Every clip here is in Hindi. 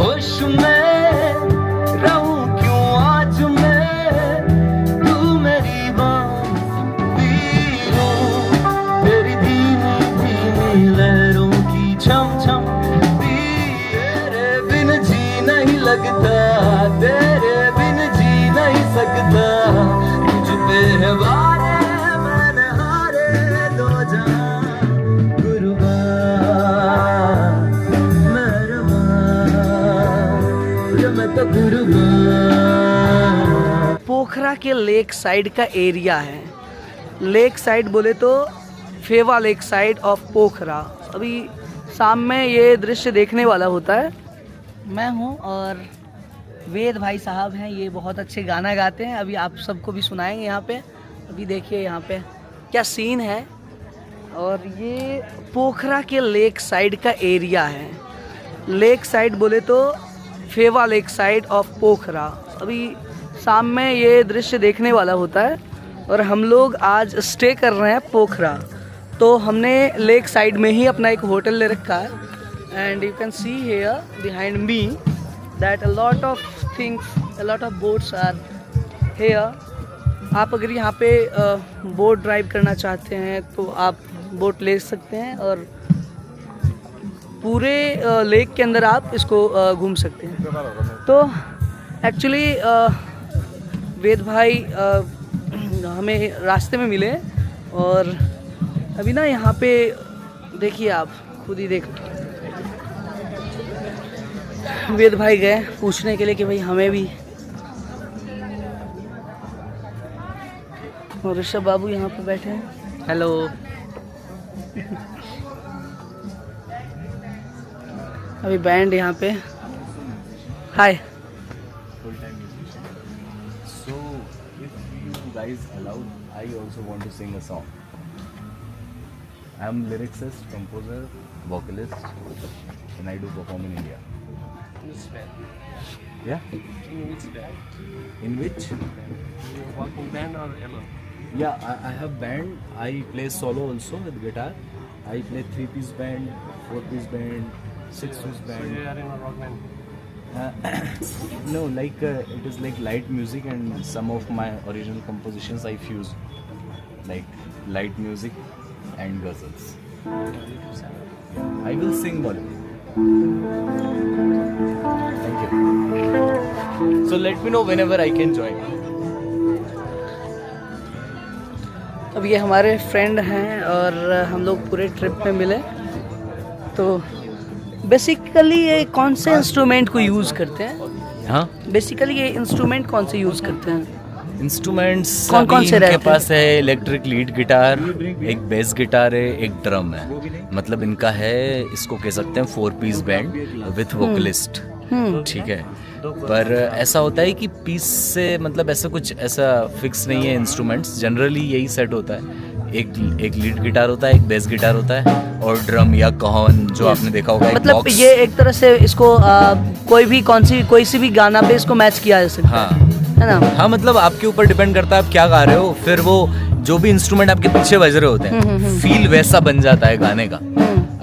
होश में रहूं क्यों आज मैं, तू मेरी बांसुरी हो, तेरी धीमी धीमी लहरों की छम छम, तेरे बिन जी नहीं लगता, तेरे बिन जी नहीं सकता, तुझ पे है वारे मैंने हारे दो जहां, कुर्बान मैं तो कुर्बान। पोखरा के लेक साइड का एरिया है। लेक साइड बोले तो फेवा लेक साइड ऑफ पोखरा। अभी शाम में ये दृश्य देखने वाला होता है। मैं हूँ और वेद भाई साहब हैं, ये बहुत अच्छे गाना गाते हैं। अभी आप सबको भी सुनाएंगे यहाँ पे। अभी देखिए यहाँ पे क्या सीन है। और ये पोखरा के लेक साइड का एरिया है। लेक साइड बोले तो फेवा लेक साइड ऑफ पोखरा। अभी शाम में ये दृश्य देखने वाला होता है और हम लोग आज स्टे कर रहे हैं पोखरा। तो हमने लेक साइड में ही अपना एक होटल ले रखा है and you can see here behind me that a lot of things, a lot of boats are here. आप अगर यहाँ पे बोट ड्राइव करना चाहते हैं तो आप बोट ले सकते हैं और पूरे लेक के अंदर आप इसको घूम सकते हैं। तो एक्चुअली वेद भाई हमें रास्ते में मिले और अभी ना यहाँ पे देखिए, आप खुद ही देख, वेद भाई गए पूछने के लिए कि भाई हमें भी, और ऋषभ बाबू यहाँ पे बैठे हैं। हेलो अभी बैंड यहाँ पे, हाय। Full time musician. So, if you guys allow, I also want to sing a song. I'm lyricist, composer, vocalist, and I do perform in India. Which band? Yeah? In which band? In which? You work in band or alone? Yeah, I have band. I play solo also with guitar. I play 3-piece band, 4-piece band, 6-piece So band. you are in a rock band. No, like it is like light music, and some of my original compositions I fuse like light music and ghazals. I will sing Bollywood. Thank you. So let me know whenever I can join. अब ये हमारे फ्रेंड हैं और हम लोग पूरे ट्रिप में मिले। तो बेसिकली ये कौन से इंस्ट्रूमेंट को यूज़ करते हैं? हाँ, बेसिकली ये इंस्ट्रूमेंट कौन से यूज़ करते हैं? इंस्ट्रूमेंट्स कौन-कौन से इनके रहते पास है इलेक्ट्रिक लीड गिटार, एक बेस गिटार है, एक ड्रम है। मतलब इनका है, इसको कह सकते हैं 4-piece बैंड विथ वोकलिस्ट। ठीक है, पर ऐसा होता है कि पीस से मतलब ऐसा कुछ ऐसा फिक्स नहीं है। इंस्ट्रूमेंट्स जनरली यही सेट होता है, एक लीड गिटार होता है, एक बेस गिटार होता है और ड्रम या कॉर्न जो आपने देखा होगा, एक मतलब बॉक्स। ये एक तरह से इसको कोई सी भी गाना पे इसको मैच किया जा सकता हाँ है ना? हाँ, मतलब आपके ऊपर डिपेंड करता है आप क्या गा रहे हो। फिर वो जो भी इंस्ट्रूमेंट आपके पीछे बज रहे होते हैं, फील वैसा बन जाता है गाने का।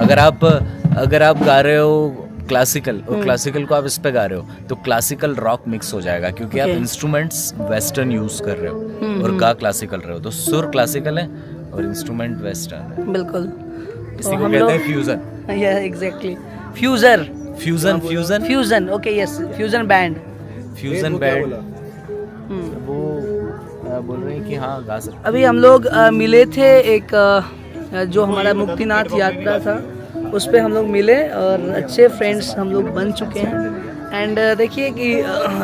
अगर आप गा रहे हो क्लासिकल और क्लासिकल को आप इस पे गा रहे हो तो क्लासिकल रॉक मिक्स हो जाएगा, क्योंकि आप इंस्ट्रूमेंट्स वेस्टर्न यूज कर रहे हो और गा क्लासिकल रहे हो। तो सुर क्लासिकल है और इंस्ट्रूमेंट वेस्टर्न है। बिल्कुल, इसी को कहते हैं फ्यूजन। या exactly, fusion okay, yes, fusion band. Fusion band वो बोल रहे हैं कि हाँ गा सकते। अभी हम लोग मिले थे, एक जो हमारा मुक्तिनाथ यात्रा था उस पे हम लोग मिले और अच्छे फ्रेंड्स हम लोग बन चुके हैं। एंड देखिए कि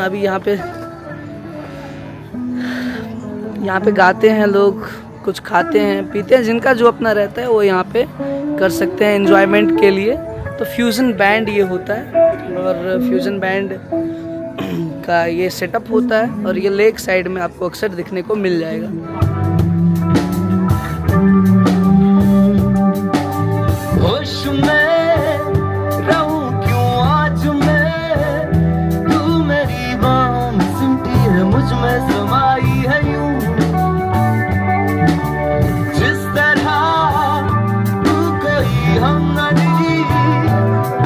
अभी यहाँ पे गाते हैं लोग, कुछ खाते हैं पीते हैं, जिनका जो अपना रहता है वो यहाँ पे कर सकते हैं एंजॉयमेंट के लिए। तो फ्यूज़न बैंड ये होता है और फ्यूज़न बैंड का ये सेटअप होता है और ये लेक साइड में आपको अक्सर दिखने को मिल जाएगा। होश में रहूं क्यों आज मैं, तू मेरी बांसुरी है, मुझ में समाई है यूं, जिस तरह तू कोई हमनदी,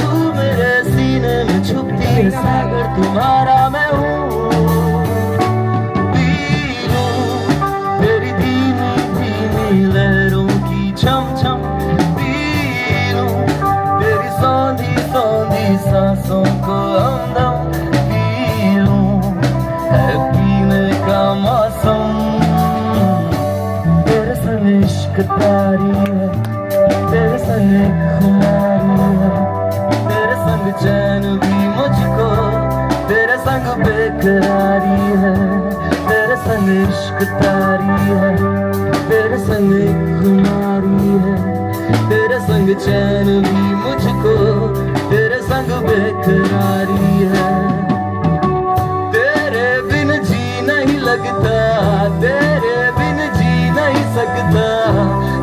तू मेरे सीने में छुपती ये सागर तुम्हारा मैं हूँ, पी लूं तेरी धीमी धीमी लहरों की छम छम, पी लूं तेरी सौंधी सौंधी सांसों को हमदम, पी लूं है पीने का मौसम। तेरे संग इश्क तारी है, तेरे संग एक खुमारी है, तेरे संग चैन भी मुझको, तेरे संग बेकरारी है, तेरे संग इश्क तारी है, तेरे संग एक खुमारी है, तेरे संग चैन भी मुझको, तेरे संग बेकरारी है। तेरे बिन जी नहीं लगता, तेरे बिन जी नहीं सकता,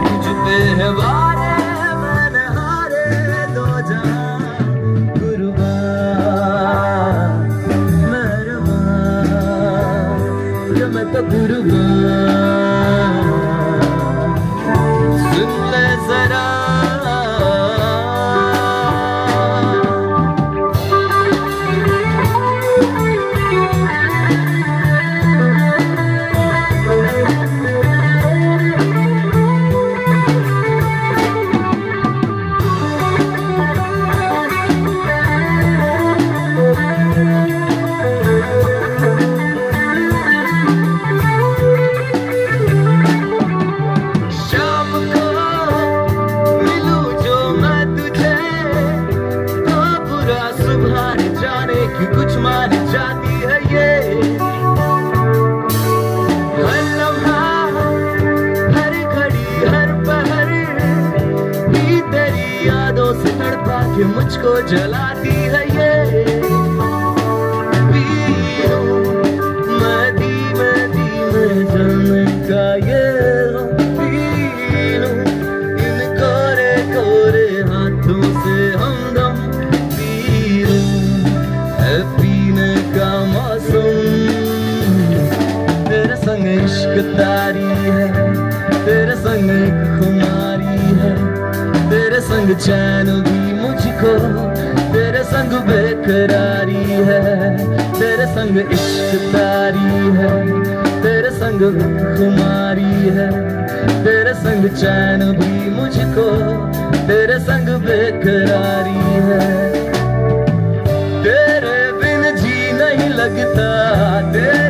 तुझ पे है वारे मैंने हारे दो जहां, कुर्बान मेहरबान ये मैं तो कुर्बान। सुन ले जरा कुछ मान जाती है ये, हर लम्हा हर घड़ी हर पहर भी तेरी यादों से तड़पा के मुझको जलाती है ये। पी लूं मैं धीमे धीमे जलने का ये गम, पी लूं इन कोरे कोरे हाथों से हमदम, पी लूं है पीने का मौसम। तेरे संग इश्क तारी है, तेरे संग एक खुमारी है, तेरे संग चैन भी मुझको, तेरे संग बेकरारी है, तेरे संग इश्क तारी है, तेरे संग खुमारी है, तेरे संग चैन भी मुझको, तेरे संग बेकरारी है। तेरे बिन जी नहीं लगता, तेरे